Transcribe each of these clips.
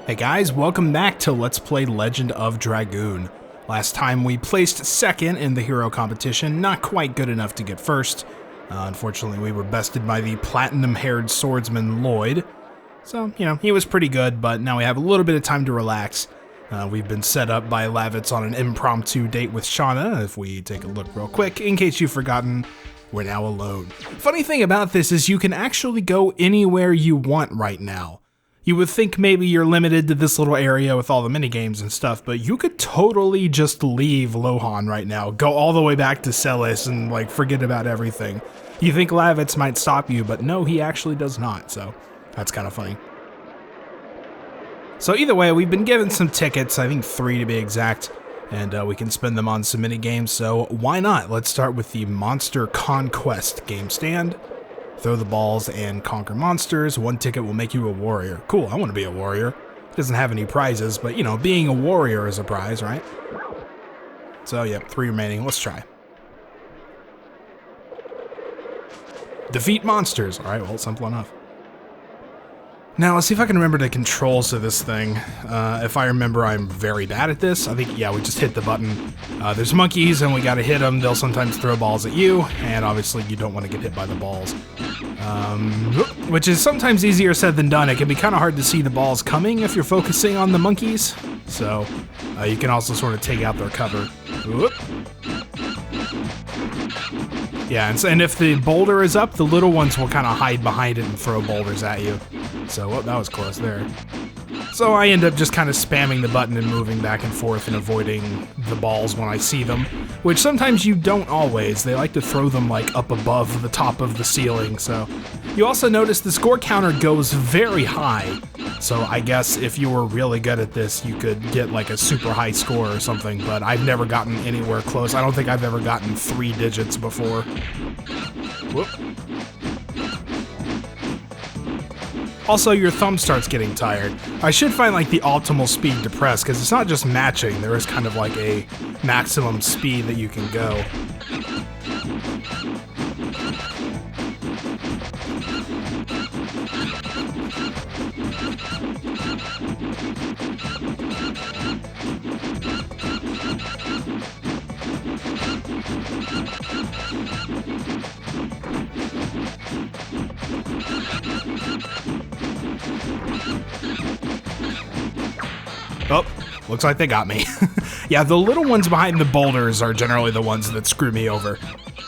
Hey guys, welcome back to Let's Play Legend of Dragoon. Last time we placed second in the hero competition, not quite good enough to get first. Unfortunately, we were bested by the platinum-haired swordsman Lloyd. So, he was pretty good, but now we have a little bit of time to relax. We've been set up by Lavitz on an impromptu date with Shauna. If we take a look real quick, in case you've forgotten, we're now alone. Funny thing about this is you can actually go anywhere you want right now. You would think maybe you're limited to this little area with all the minigames and stuff, but you could totally just leave Lohan right now, go all the way back to Celis and forget about everything. You think Lavitz might stop you, but no, he actually does not, so that's kind of funny. So either way, we've been given some tickets, I think 3 to be exact, and we can spend them on some minigames, so why not? Let's start with the Monster Conquest game stand. Throw the balls and conquer monsters. 1 ticket will make you a warrior. Cool, I want to be a warrior. Doesn't have any prizes, but being a warrior is a prize, right? So yep, 3 remaining. Let's try. Defeat monsters. Alright, well, simple enough. Now, let's see if I can remember the controls of this thing. If I remember, I'm very bad at this. I think, yeah, we just hit the button. There's monkeys, and we gotta hit them. They'll sometimes throw balls at you, and obviously you don't want to get hit by the balls. Which is sometimes easier said than done. It can be kind of hard to see the balls coming if you're focusing on the monkeys. So, you can also sort of take out their cover. Whoop. Yeah, and if the boulder is up, the little ones will kind of hide behind it and throw boulders at you. So, that was close there. So I end up just kind of spamming the button and moving back and forth and avoiding the balls when I see them, which sometimes you don't always. They like to throw them up above the top of the ceiling, so. You also notice the score counter goes very high, so I guess if you were really good at this, you could get a super high score or something, but I've never gotten anywhere close. I don't think I've ever gotten 3 digits before. Whoop. Also, your thumb starts getting tired. I should find the optimal speed to press, because it's not just matching, there is kind of a maximum speed that you can go. Oh, looks like they got me. Yeah, the little ones behind the boulders are generally the ones that screw me over.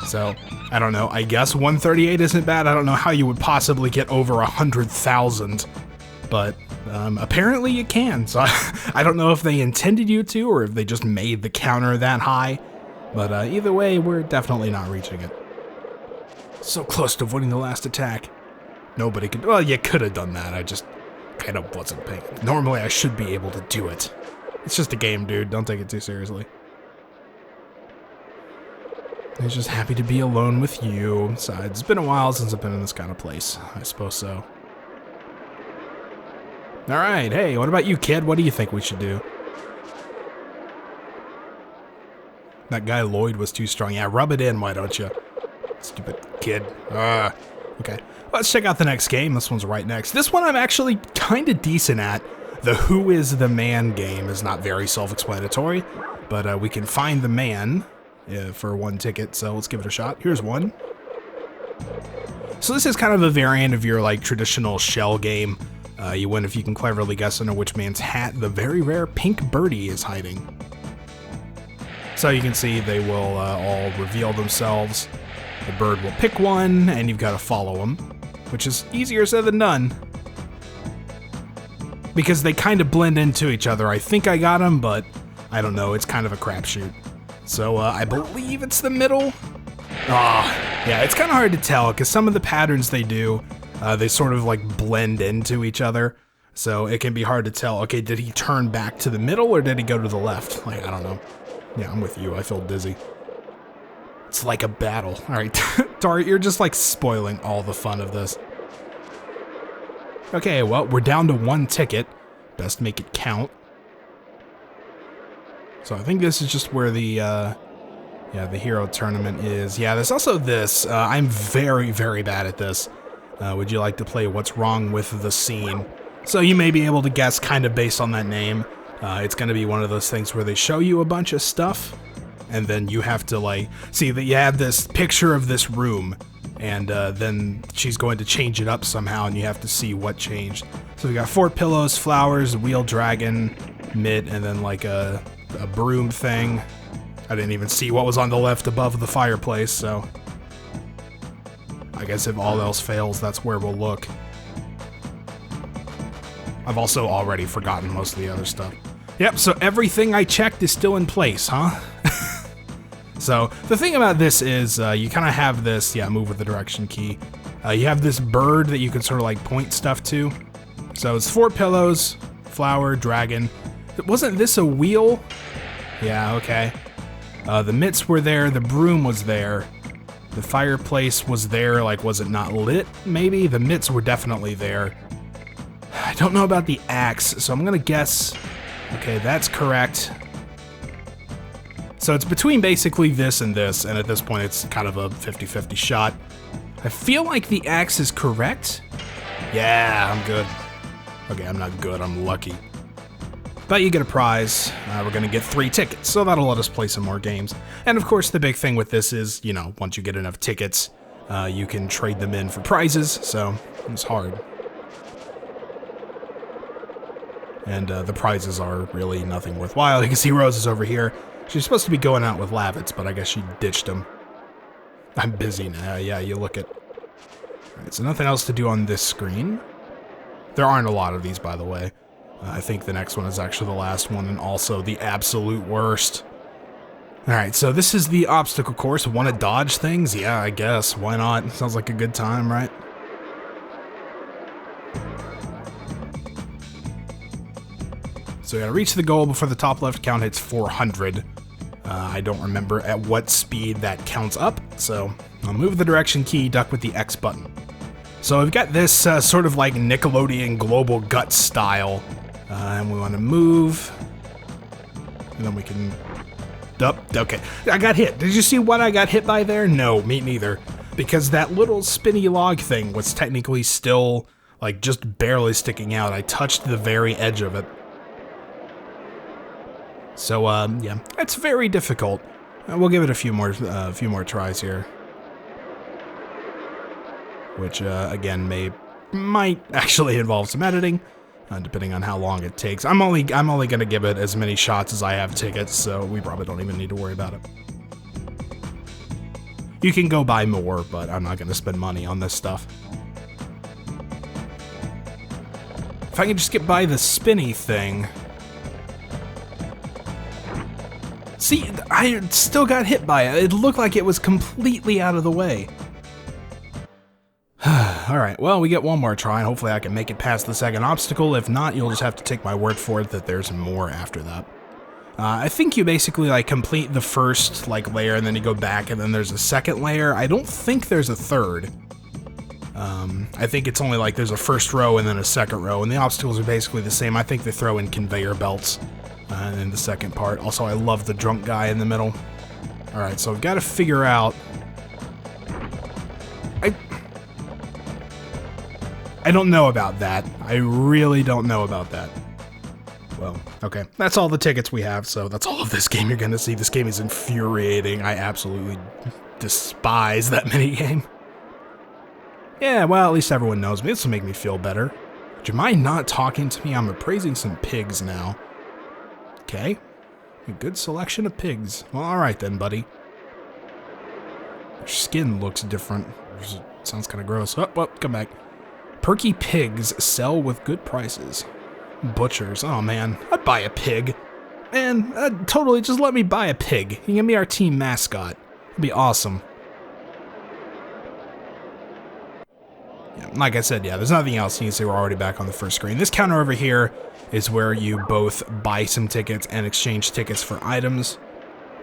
So, I don't know, I guess 138 isn't bad. I don't know how you would possibly get over 100,000, but apparently you can. So I don't know if they intended you to or if they just made the counter that high, but either way, we're definitely not reaching it. So close to avoiding the last attack. Nobody could, well, you could have done that, I just kind of wasn't paying. Normally I should be able to do it. It's just a game, dude. Don't take it too seriously. I'm just happy to be alone with you. Besides, it's been a while since I've been in this kind of place. I suppose so. Alright, hey, what about you, kid? What do you think we should do? That guy Lloyd was too strong. Yeah, rub it in, why don't you? Stupid kid. Okay, let's check out the next game. This one's right next. This one I'm actually kind of decent at. The Who is the Man game is not very self-explanatory, but we can find the man for 1 ticket, so let's give it a shot. Here's one. So this is kind of a variant of your traditional shell game. You win if you can cleverly guess under which man's hat the very rare pink birdie is hiding. So you can see they will all reveal themselves. The bird will pick one, and you've got to follow them, which is easier said than done. Because they kind of blend into each other. I think I got them, but I don't know. It's kind of a crapshoot. So I believe it's the middle. Yeah, it's kind of hard to tell, because some of the patterns they do, they sort of blend into each other. So it can be hard to tell, okay, did he turn back to the middle, or did he go to the left? I don't know. Yeah, I'm with you. I feel dizzy. It's like a battle. Alright, Dart, you're just spoiling all the fun of this. Okay, well, we're down to 1 ticket. Best make it count. So I think this is just where the hero tournament is. Yeah, there's also this. I'm very, very bad at this. Would you like to play What's Wrong with the Scene? So you may be able to guess kind of based on that name. It's going to be one of those things where they show you a bunch of stuff, and then you have to, like, see that you have this picture of this room, and then she's going to change it up somehow, and you have to see what changed. So we got 4 pillows, flowers, a wheel dragon, mitt, and then like a broom thing. I didn't even see what was on the left above the fireplace, so I guess if all else fails, that's where we'll look. I've also already forgotten most of the other stuff. Yep, so everything I checked is still in place, huh? So the thing about this is you kind of have this, move with the direction key. You have this bird that you can sort of like point stuff to. So it's 4 pillows, flower, dragon. Wasn't this a wheel? Yeah, okay. The mitts were there, the broom was there. The fireplace was there, like was it not lit, maybe? The mitts were definitely there. I don't know about the axe, so I'm gonna guess, okay, that's correct. So it's between basically this, and at this point it's kind of a 50-50 shot. I feel like the axe is correct. Yeah, I'm good. Okay, I'm not good, I'm lucky. But you get a prize. We're gonna get 3 tickets, so that'll let us play some more games. And of course the big thing with this is, you know, once you get enough tickets, you can trade them in for prizes, so it's hard. And the prizes are really nothing worthwhile. You can see Rose is over here. She's supposed to be going out with Lavitz, but I guess she ditched him. I'm busy now. Yeah, you look at... Alright, so nothing else to do on this screen. There aren't a lot of these, by the way. I think the next one is actually the last one, and also the absolute worst. Alright, so this is the obstacle course. Want to dodge things? Yeah, I guess. Why not? Sounds like a good time, right? So we gotta reach the goal before the top left count hits 400. I don't remember at what speed that counts up, so I'll move the direction key, duck with the X button. So we've got this sort of like Nickelodeon Global Guts style, and we want to move, and then we can... okay, I got hit. Did you see what I got hit by there? No, me neither, because that little spinny log thing was technically still, like, just barely sticking out. I touched the very edge of it. So, yeah, it's very difficult. We'll give it a few more tries here. Which, again, might actually involve some editing, depending on how long it takes. I'm only gonna give it as many shots as I have tickets, so we probably don't even need to worry about it. You can go buy more, but I'm not gonna spend money on this stuff. If I can just get by the spinny thing... See, I still got hit by it. It looked like it was completely out of the way. Alright, well, we get one more try, and hopefully I can make it past the second obstacle. If not, you'll just have to take my word for it that there's more after that. I think you basically, like, complete the first, like, layer, and then you go back, and then there's a second layer. I don't think there's a third. I think it's only, like, there's a first row and then a second row, and the obstacles are basically the same. I think they throw in conveyor belts. And then the second part. Also, I love the drunk guy in the middle. Alright, so I've got to figure out... I don't know about that. I really don't know about that. Well, okay. That's all the tickets we have, so that's all of this game you're going to see. This game is infuriating. I absolutely despise that minigame. Yeah, well, at least everyone knows me. This will make me feel better. Would you mind not talking to me? I'm appraising some pigs now. Okay, a good selection of pigs. Well, alright then, buddy. Their skin looks different. Sounds kind of gross. Oh, well, come back. Perky pigs sell with good prices. Butchers. Oh, man. I'd buy a pig. Man, totally, just let me buy a pig. You can give me our team mascot. It'd be awesome. Yeah, like I said, yeah, there's nothing else. You can see we're already back on the first screen. This counter over here is where you both buy some tickets and exchange tickets for items.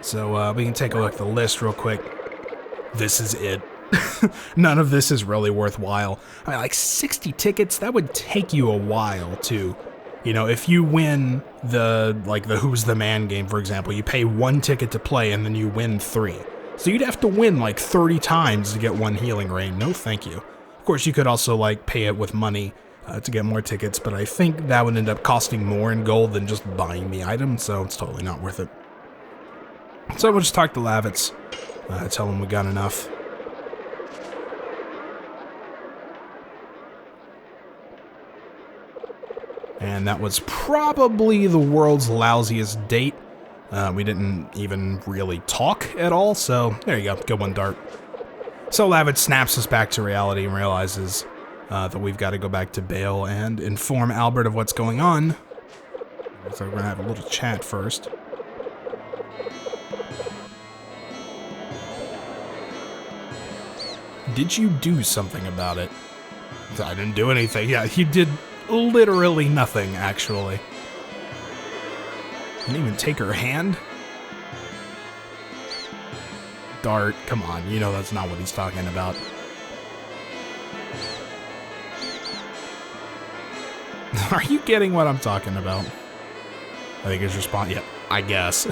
So we can take a look at the list real quick. This is it. None of this is really worthwhile. I mean, like 60 tickets, that would take you a while too. You know, if you win the Who's the Man game, for example, you pay 1 ticket to play and then you win 3. So you'd have to win like 30 times to get 1 healing rain. No thank you. Of course, you could also like pay it with money to get more tickets, but I think that would end up costing more in gold than just buying the item, so it's totally not worth it. So we'll just talk to Lavitz, tell him we got enough. And that was probably the world's lousiest date. We didn't even really talk at all, so there you go, good one, Dart. So Lavitz snaps us back to reality and realizes that we've got to go back to Bale and inform Albert of what's going on. So we're going to have a little chat first. Did you do something about it? I didn't do anything. Yeah, you did literally nothing, actually. Didn't even take her hand? Dart, come on, you know that's not what he's talking about. Are you getting what I'm talking about? I think his response, yeah, I guess.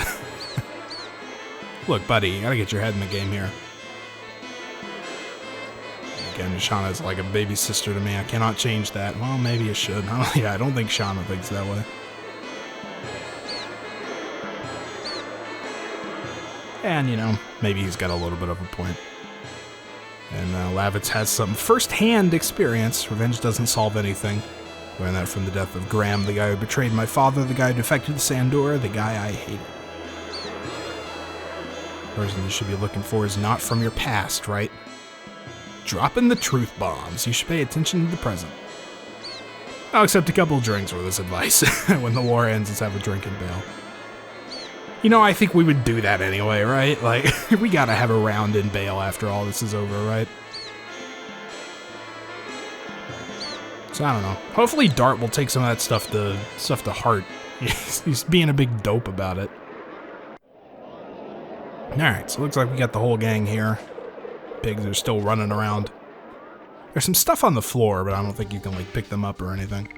Look, buddy, you gotta get your head in the game here. Again, Shauna's like a baby sister to me. I cannot change that. Well, maybe you should. I don't think Shauna thinks that way. And, you know, maybe he's got a little bit of a point. And Lavitz has some first-hand experience. Revenge doesn't solve anything. Learned that from the death of Graham, the guy who betrayed my father, the guy who defected to Sandor, the guy I hated. The person you should be looking for is not from your past, right? Dropping the truth bombs. You should pay attention to the present. I'll accept a couple of drinks for this advice. When the war ends, let's have a drink and bail. You know, I think we would do that anyway, right? Like, we gotta have a round in bail after all this is over, right? So I don't know. Hopefully Dart will take some of that stuff to heart. He's being a big dope about it. Alright, so it looks like we got the whole gang here. Pigs are still running around. There's some stuff on the floor, but I don't think you can, like, pick them up or anything.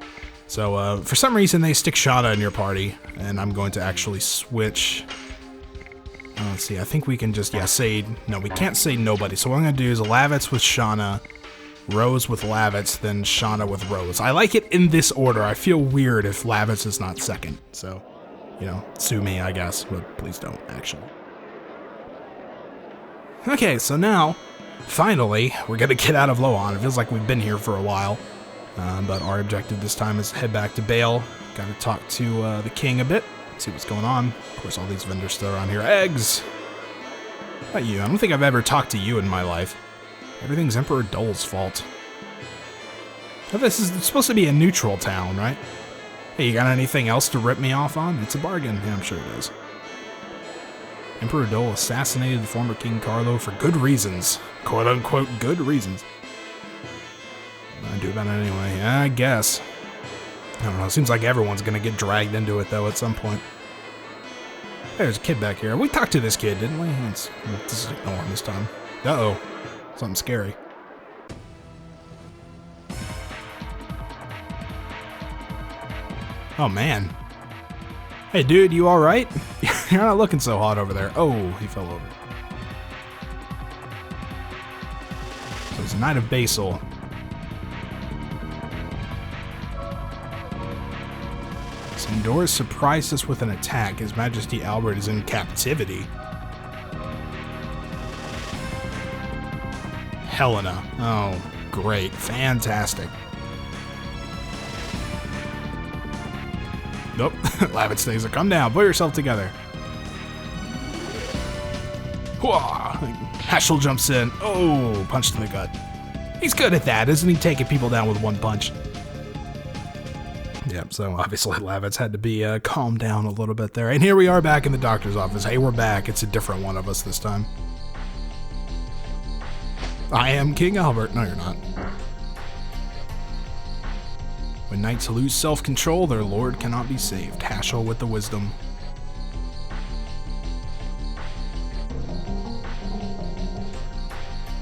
So, for some reason, they stick Shauna in your party, and I'm going to actually switch. Let's see, I think we can just, say, no, we can't say nobody. So what I'm going to do is Lavitz with Shauna, Rose with Lavitz, then Shauna with Rose. I like it in this order. I feel weird if Lavitz is not second. So, you know, sue me, I guess, but please don't, actually. Okay, so now, finally, we're going to get out of Loan. It feels like we've been here for a while. But our objective this time is to head back to Bale. Got to talk to the king a bit, see what's going on. Of course, all these vendors still around here. Eggs! Not you. I don't think I've ever talked to you in my life. Everything's Emperor Dole's fault. Now, this is supposed to be a neutral town, right? Hey, you got anything else to rip me off on? It's a bargain. Yeah, I'm sure it is. Emperor Dole assassinated the former King Carlo for good reasons. Quote-unquote good reasons. I do about it anyway. Yeah, I guess. I don't know. It seems like everyone's gonna get dragged into it, though, at some point. There's a kid back here. We talked to this kid, didn't we? Let's just ignore him this time. Uh-oh. Something scary. Oh, man. Hey, dude, you alright? You're not looking so hot over there. Oh, he fell over. So it's a Knight of Basil. Sandor surprised us with an attack. His Majesty Albert is in captivity. Helena. Oh, great. Fantastic. Nope. Lavitz stays there. Come down. Put yourself together. Haschel jumps in. Oh, punch to the gut. He's good at that, isn't he? Taking people down with one punch. Yep, so obviously Lavitz had to be calmed down a little bit there. And here we are back in the doctor's office. Hey, we're back. It's a different one of us this time. I am King Albert. No, you're not. When knights lose self-control, their lord cannot be saved. Haschel with the wisdom.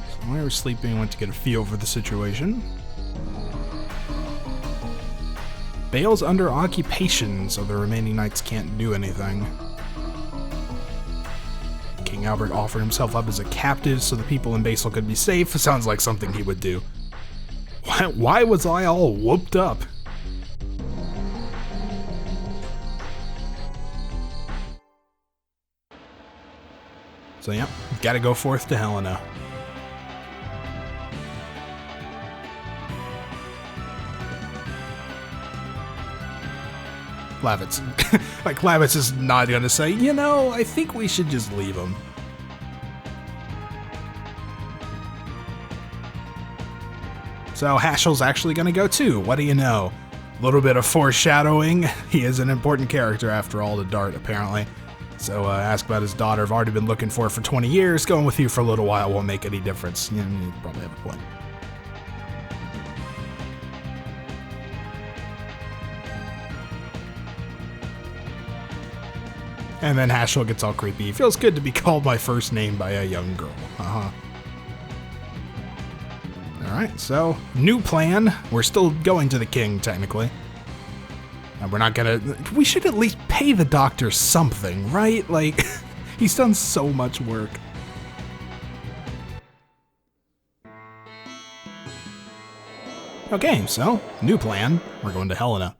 So while we were sleeping, went to get a feel for the situation. Bale's under occupation, so the remaining knights can't do anything. King Albert offered himself up as a captive so the people in Basel could be safe. Sounds like something he would do. Why was I all whooped up? So yeah, gotta go forth to Helena. Lavitz. Like, Lavitz is not gonna say, you know, I think we should just leave him. So Haschel's actually gonna go too. What do you know? A little bit of foreshadowing. He is an important character after all to Dart, apparently. So ask about his daughter. I've already been looking for 20 years. Going with you for a little while won't make any difference. You probably have a point. And then Haschel gets all creepy. It feels good to be called by first name by a young girl. Alright, so, new plan. We're still going to the king, technically. And we're not gonna... We should at least pay the doctor something, right? Like, he's done so much work. Okay, so, new plan. We're going to Helena.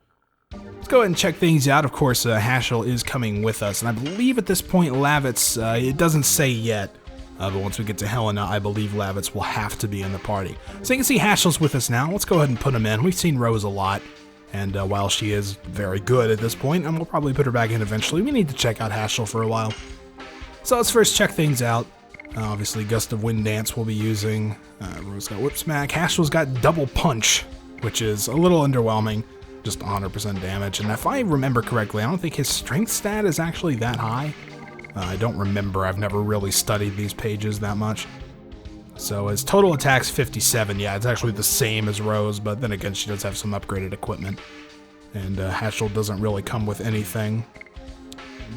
Let's go ahead and check things out. Of course, Haschel is coming with us, and I believe at this point Lavitz, it doesn't say yet, but once we get to Helena, I believe Lavitz will have to be in the party. So you can see Haschel's with us now. Let's go ahead and put him in. We've seen Rose a lot, and while she is very good at this point, and we'll probably put her back in eventually, we need to check out Haschel for a while. So let's first check things out. Obviously, Gust of Wind Dance we'll be using. Rose got Whip Smack. Haschel's got Double Punch, which is a little underwhelming. Just 100% damage, and if I remember correctly, I don't think his strength stat is actually that high. I don't remember, I've never really studied these pages that much. So his total attack's 57, yeah, it's actually the same as Rose, but then again, she does have some upgraded equipment. And Haschel doesn't really come with anything.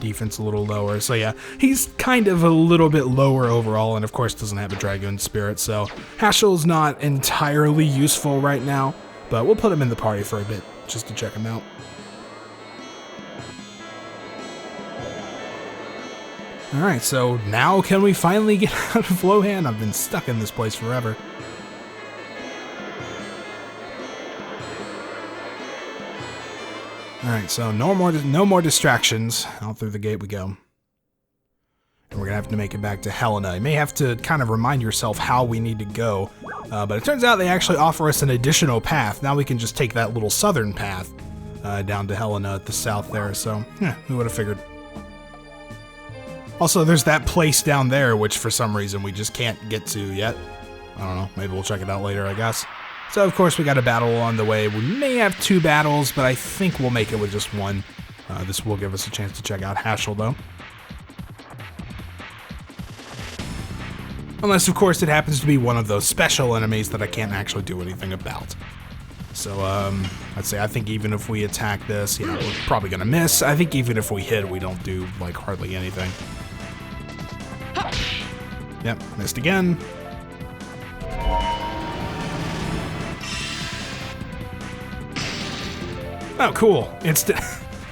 Defense a little lower, so yeah, he's kind of a little bit lower overall, and of course doesn't have a Dragoon Spirit, so Haschel's not entirely useful right now, but we'll put him in the party for a bit, just to check him out. Alright, so now can we finally get out of Lohan? I've been stuck in this place forever. Alright, so no more distractions. Out through the gate we go. And we're gonna have to make it back to Helena. You may have to kind of remind yourself how we need to go. But it turns out they actually offer us an additional path. Now we can just take that little southern path down to Helena at the south there. So, yeah, who would have figured? Also, there's that place down there, which for some reason we just can't get to yet. I don't know, maybe we'll check it out later, I guess. So, of course, we got a battle on the way. We may have 2 battles, but I think we'll make it with just 1. This will give us a chance to check out Haschel, though. Unless, of course, it happens to be one of those special enemies that I can't actually do anything about. So, I'd say I think even if we attack this, yeah, we're probably gonna miss. I think even if we hit, we don't do, like, hardly anything. Yep, missed again. Oh, cool. Instant.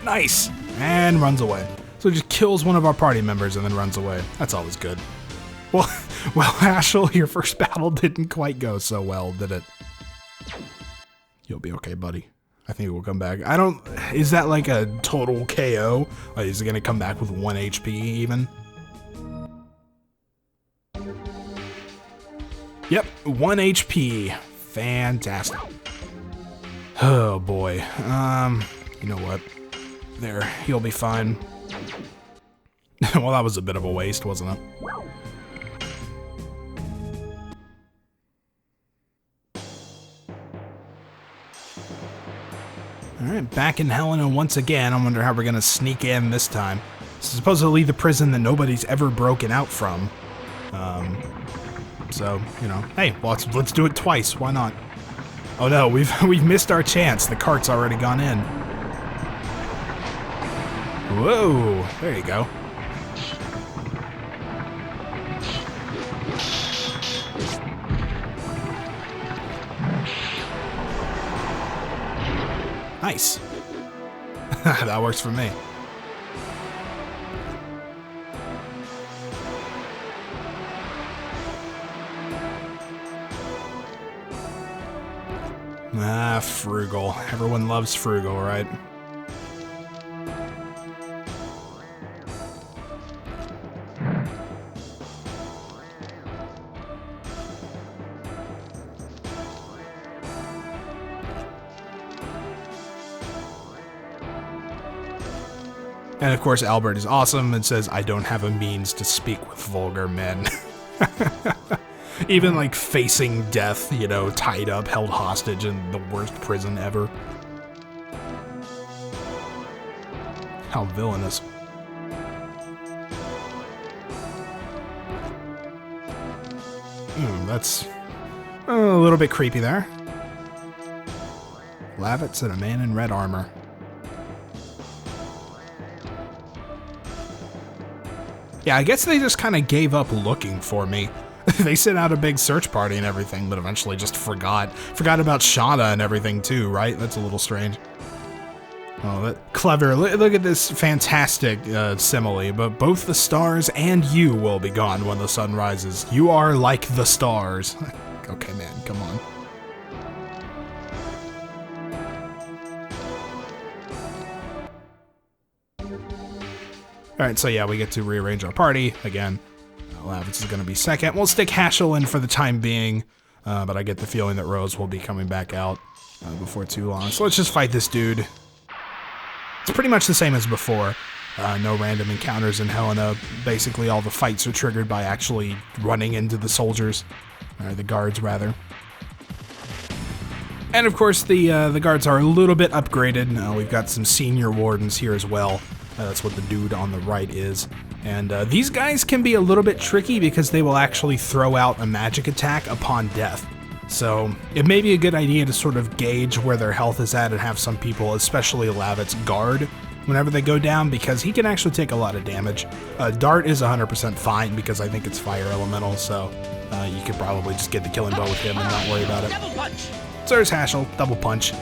Nice. And runs away. So it just kills one of our party members and then runs away. That's always good. Well, Haschel, your first battle didn't quite go so well, did it? You'll be okay, buddy. I think it will come back. I don't... Is that like a total KO? Like, is it gonna come back with 1 HP even? Yep, 1 HP. Fantastic. Oh boy. You know what? There, he'll be fine. Well, that was a bit of a waste, wasn't it? Alright, back in Helena once again. I wonder how we're gonna sneak in this time. This is supposedly the prison that nobody's ever broken out from. So, you know, hey, well, let's do it twice. Why not? Oh no, we've missed our chance. The cart's already gone in. Whoa, there you go. Nice. That works for me. Ah, frugal. Everyone loves frugal, right? And of course, Albert is awesome and says, I don't have a means to speak with vulgar men. Even like facing death, you know, tied up, held hostage in the worst prison ever. How villainous. That's a little bit creepy there. Lavitz and a man in red armor. Yeah, I guess they just kind of gave up looking for me. They sent out a big search party and everything, but eventually just forgot. Forgot about Shauna and everything too, right? That's a little strange. Oh, that clever. Look at this fantastic simile, but both the stars and you will be gone when the sun rises. You are like the stars. Okay, man, come on. Alright, so yeah, we get to rearrange our party. Again, Lavitz is going to be second. We'll stick Haschel in for the time being, but I get the feeling that Rose will be coming back out before too long. So let's just fight this dude. It's pretty much the same as before. No random encounters in Helena. Basically, all the fights are triggered by actually running into the soldiers, or the guards, rather. And of course, the guards are a little bit upgraded. We've got some senior wardens here as well. That's what the dude on the right is. And these guys can be a little bit tricky because they will actually throw out a magic attack upon death. So it may be a good idea to sort of gauge where their health is at and have some people, especially Lavitz, guard whenever they go down, because he can actually take a lot of damage. Dart is 100% fine because I think it's fire elemental, so you could probably just get the killing blow with him and not worry about it. So there's Haschel, double punch.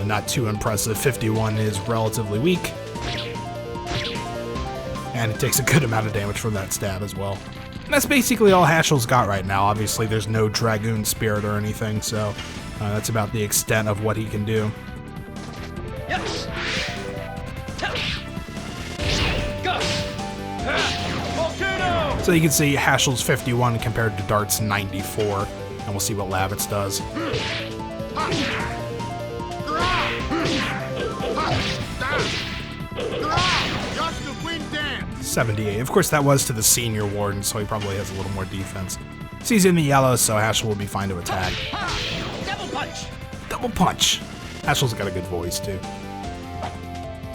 Not too impressive. 51 is relatively weak. And it takes a good amount of damage from that stab as well. And that's basically all Haschel's got right now. Obviously, there's no Dragoon spirit or anything, so that's about the extent of what he can do. So you can see Haschel's 51 compared to Dart's 94, and we'll see what Lavitz does. 78. Of course, that was to the senior warden, so he probably has a little more defense. So he's in the yellow, so Haschel will be fine to attack. Double punch! Double punch! Haschel's got a good voice, too.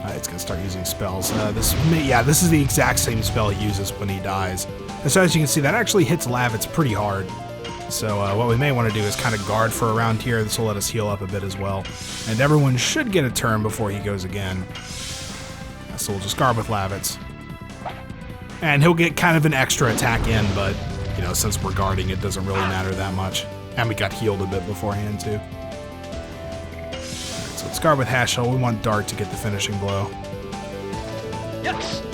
It's going to start using spells. This is the exact same spell he uses when he dies. And so as you can see, that actually hits Lavitz pretty hard. So what we may want to do is kind of guard for around here. This will let us heal up a bit as well. And everyone should get a turn before he goes again. So we'll just guard with Lavitz. And he'll get kind of an extra attack in, but, you know, since we're guarding, it doesn't really matter that much. And we got healed a bit beforehand, too. Alright, so let's guard with Haschel. We want Dart to get the finishing blow. Yes.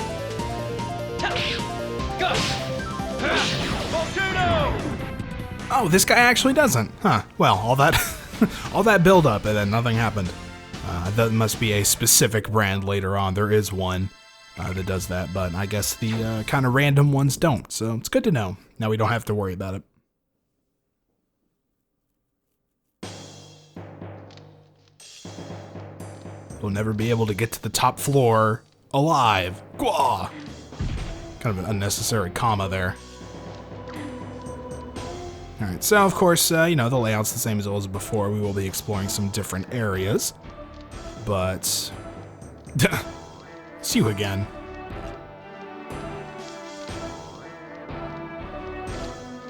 Oh, this guy actually doesn't. Huh. Well, all that build-up, and then nothing happened. That must be a specific brand later on. There is one that does that, but I guess the kind of random ones don't, so it's good to know. Now we don't have to worry about it. We'll never be able to get to the top floor alive. Gwah! Kind of an unnecessary comma there. Alright, so of course, you know, the layout's the same as it was before. We will be exploring some different areas, but... It's you again.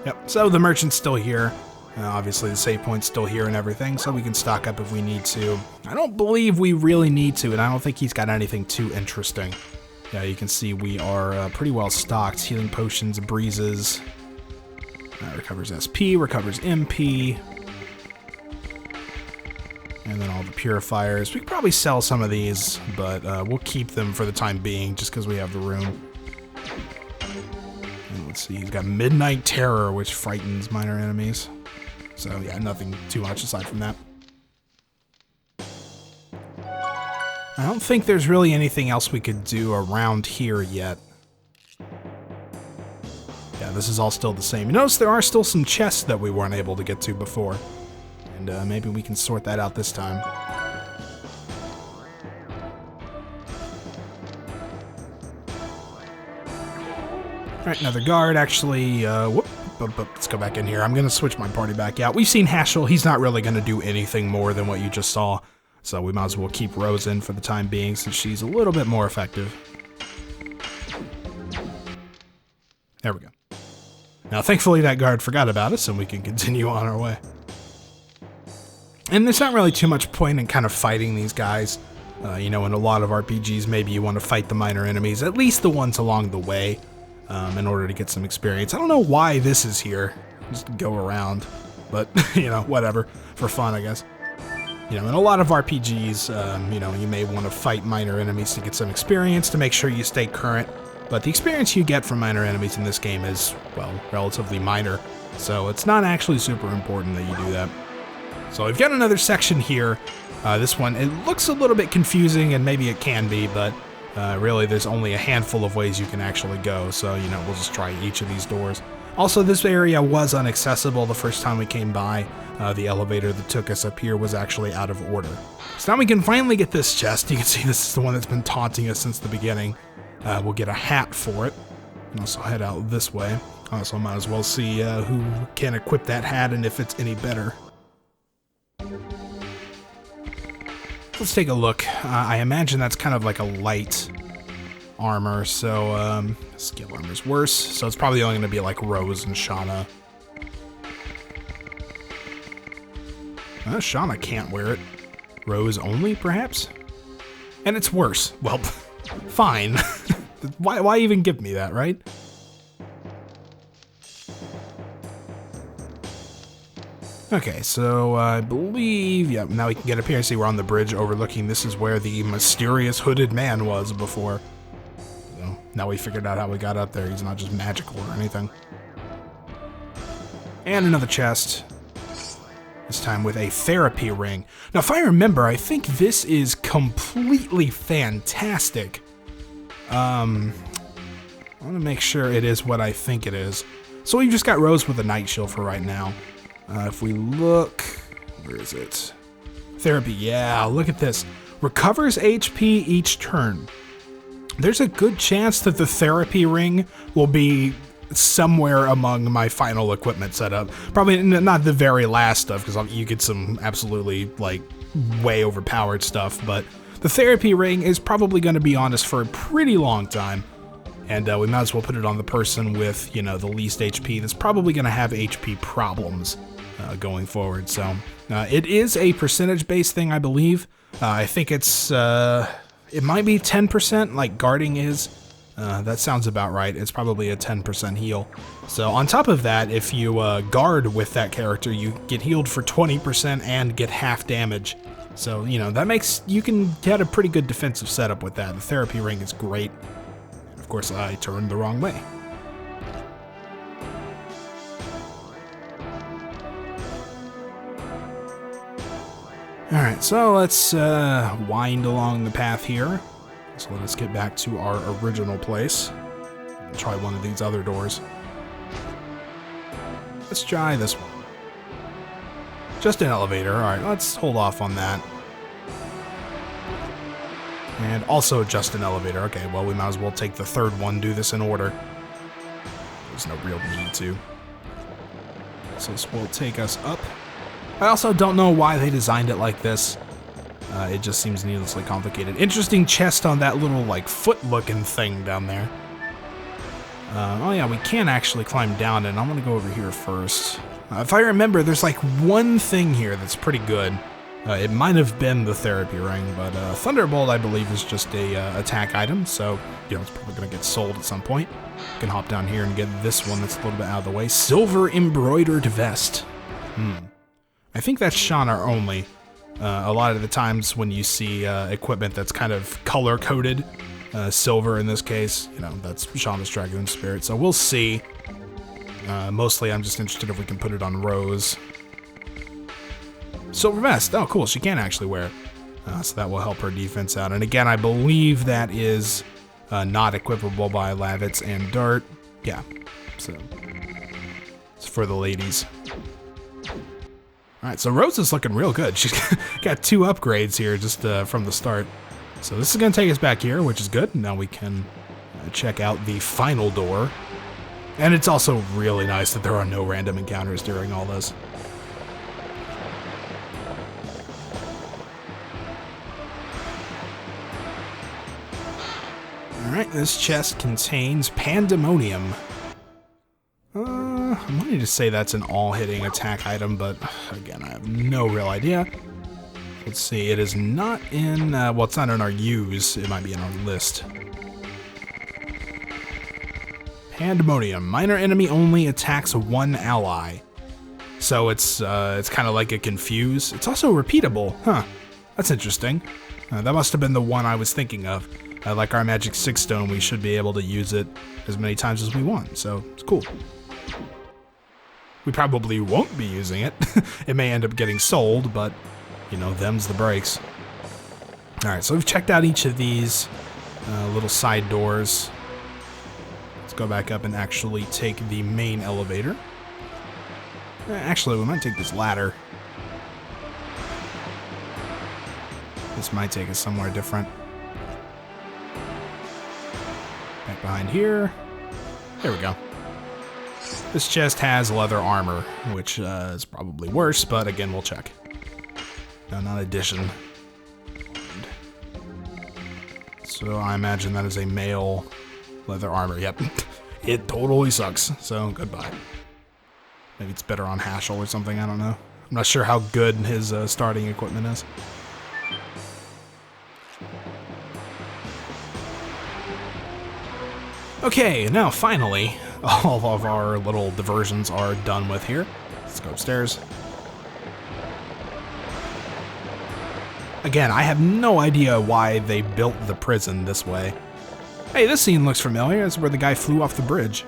Yep, so the merchant's still here. Obviously the save point's still here and everything, so we can stock up if we need to. I don't believe we really need to, and I don't think he's got anything too interesting. Yeah, you can see we are pretty well stocked. Healing potions, breezes. Recovers SP, recovers MP. And then all the purifiers. We could probably sell some of these, but we'll keep them for the time being just because we have the room. And let's see, he's got Midnight Terror, which frightens minor enemies. So yeah, nothing too much aside from that. I don't think there's really anything else we could do around here yet. Yeah, this is all still the same. You notice there are still some chests that we weren't able to get to before. And maybe we can sort that out this time. Alright, another guard. Actually, let's go back in here. I'm going to switch my party back out. We've seen Hashel. He's not really going to do anything more than what you just saw. So we might as well keep Rose in for the time being since she's a little bit more effective. There we go. Now, thankfully, that guard forgot about us, and we can continue on our way. And there's not really too much point in kind of fighting these guys. You know, in a lot of RPGs, maybe you want to fight the minor enemies, at least the ones along the way, in order to get some experience. I don't know why this is here. Just go around. But, you know, whatever. For fun, I guess. You know, in a lot of RPGs, you know, you may want to fight minor enemies to get some experience, to make sure you stay current. But the experience you get from minor enemies in this game is, well, relatively minor. So it's not actually super important that you do that. So we've got another section here. This one, it looks a little bit confusing, and maybe it can be, but really there's only a handful of ways you can actually go. So, you know, we'll just try each of these doors. Also, this area was inaccessible the first time we came by. The elevator that took us up here was actually out of order. So now we can finally get this chest. You can see this is the one that's been taunting us since the beginning. We'll get a hat for it. And also head out this way. Also might as well see who can equip that hat and if it's any better. Let's take a look. I imagine that's kind of like a light armor, so skill armor's worse. So it's probably only going to be like Rose and Shauna. Shauna can't wear it. Rose only, perhaps? And it's worse. Well, fine. Why even give me that, right? Okay, so I believe, yeah, now we can get up here and see we're on the bridge overlooking. This is where the mysterious hooded man was before. So now we figured out how we got up there. He's not just magical or anything. And another chest. This time with a therapy ring. Now, if I remember, I think this is completely fantastic. I want to make sure it is what I think it is. So we've just got Rose with a night shield for right now. If we look, where is it? Therapy, yeah, look at this. Recovers HP each turn. There's a good chance that the therapy ring will be somewhere among my final equipment setup. Probably not the very last stuff, because you get some absolutely, like, way overpowered stuff, but the therapy ring is probably going to be on us for a pretty long time. And we might as well put it on the person with, you know, the least HP that's probably going to have HP problems going forward. So it is a percentage-based thing, I believe. I think it's, it might be 10% like guarding is. That sounds about right. It's probably a 10% heal. So on top of that, if you guard with that character, you get healed for 20% and get half damage. So, you know, that makes, you can get a pretty good defensive setup with that. The therapy ring is great. Of course, I turned the wrong way. Alright, so let's wind along the path here. So let us get back to our original place. Try one of these other doors. Let's try this one. Just an elevator. Alright, let's hold off on that. And also just an elevator. Okay, well, we might as well take the third one, do this in order. There's no real need to. So this will take us up. I also don't know why they designed it like this. It just seems needlessly complicated. Interesting chest on that little, like, foot-looking thing down there. Oh yeah, we can actually climb down, and I'm gonna go over here first. If I remember, there's like one thing here that's pretty good. It might have been the therapy ring, but Thunderbolt, I believe, is just a attack item, so, you know, it's probably gonna get sold at some point. You can hop down here and get this one that's a little bit out of the way. Silver Embroidered Vest. I think that's Shauna only. A lot of the times when you see equipment that's kind of color-coded, silver in this case, you know, that's Shauna's Dragoon spirit, so we'll see. Mostly I'm just interested if we can put it on Rose. Silver vest, oh cool, she can actually wear it. So that will help her defense out. And again, I believe that is not equipable by Lavitz and Dart. Yeah, so it's for the ladies. All right, so Rose is looking real good. She's got 2 upgrades here just from the start. So this is going to take us back here, which is good. Now we can check out the final door. And it's also really nice that there are no random encounters during all this. Alright, this chest contains Pandemonium. I'm wanting to say that's an all-hitting attack item, but again, I have no real idea. Let's see, it is not in, well, it's not in our use, it might be in our list. Pandemonium, minor enemy only attacks 1 ally. So it's kind of like a confuse. It's also repeatable, huh? That's interesting. That must have been the one I was thinking of. Like our Magic 6 Stone, we should be able to use it as many times as we want, so it's cool. We probably won't be using it. It may end up getting sold, but, you know, them's the breaks. Alright, so we've checked out each of these little side doors. Let's go back up and actually take the main elevator. Actually, we might take this ladder. This might take us somewhere different. Back behind here. There we go. This chest has leather armor, which is probably worse, but again, we'll check. No, not addition. So I imagine that is a male leather armor. Yep. It totally sucks, so goodbye. Maybe it's better on Hashel or something, I don't know. I'm not sure how good his starting equipment is. Okay, now finally, all of our little diversions are done with here. Let's go upstairs. Again, I have no idea why they built the prison this way. Hey, this scene looks familiar. It's where the guy flew off the bridge.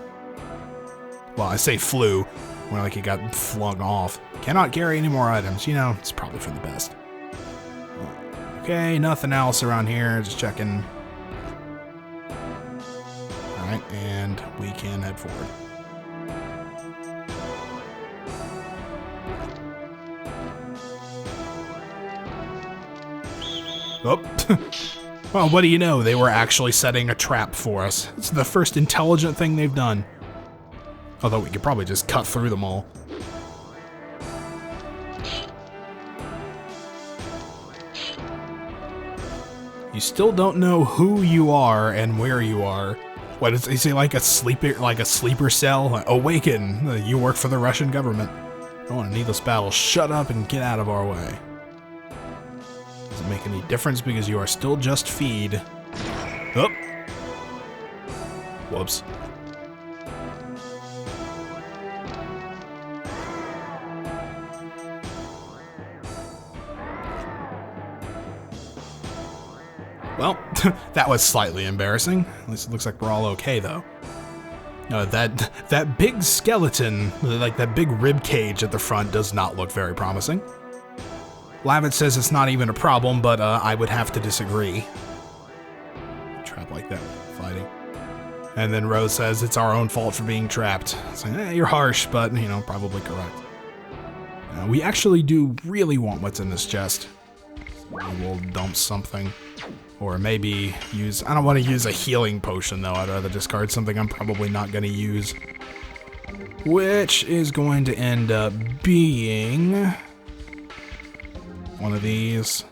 Well, I say flew, more like he got flung off. Cannot carry any more items. You know, it's probably for the best. Okay, nothing else around here. Just checking. Alright, and we can head forward. Oh. Well, what do you know? They were actually setting a trap for us. It's the first intelligent thing they've done. Although we could probably just cut through them all. You still don't know who you are and where you are. What is he like a sleeper cell? Awaken! You work for the Russian government. Don't want a needless battle. Shut up and get out of our way. Doesn't make any difference because you are still just feed. Oh. Whoops. Well, that was slightly embarrassing. At least it looks like we're all okay, though. That big skeleton, like that big rib cage at the front, does not look very promising. Lavitz says it's not even a problem, but I would have to disagree. Trap like that, fighting. And then Rose says it's our own fault for being trapped. It's like, you're harsh, but, you know, probably correct. We actually do really want what's in this chest. We'll dump something. Or maybe use... I don't want to use a healing potion, though. I'd rather discard something I'm probably not going to use. Which is going to end up being... one of these.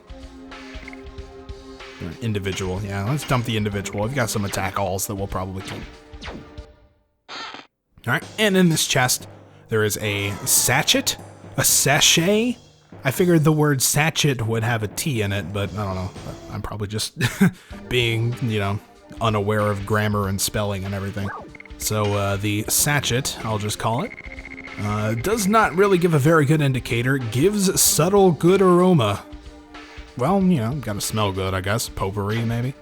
Individual. Yeah, let's dump the individual. We've got some attack alls that we'll probably keep. Alright, and in this chest, there is a sachet? A sachet? I figured the word sachet would have a T in it, but I don't know. I'm probably just being, you know, unaware of grammar and spelling and everything. So the sachet, I'll just call it, does not really give a very good indicator. Gives subtle good aroma. Well, you know, gotta smell good, I guess. Potpourri, maybe.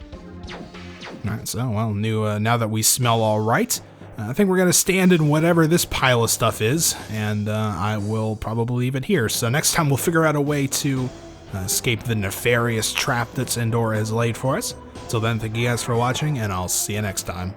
Alright, so, well, now that we smell alright, I think we're gonna stand in whatever this pile of stuff is, and I will probably leave it here. So next time we'll figure out a way to escape the nefarious trap that Sandora has laid for us. Till then, thank you guys for watching, and I'll see you next time.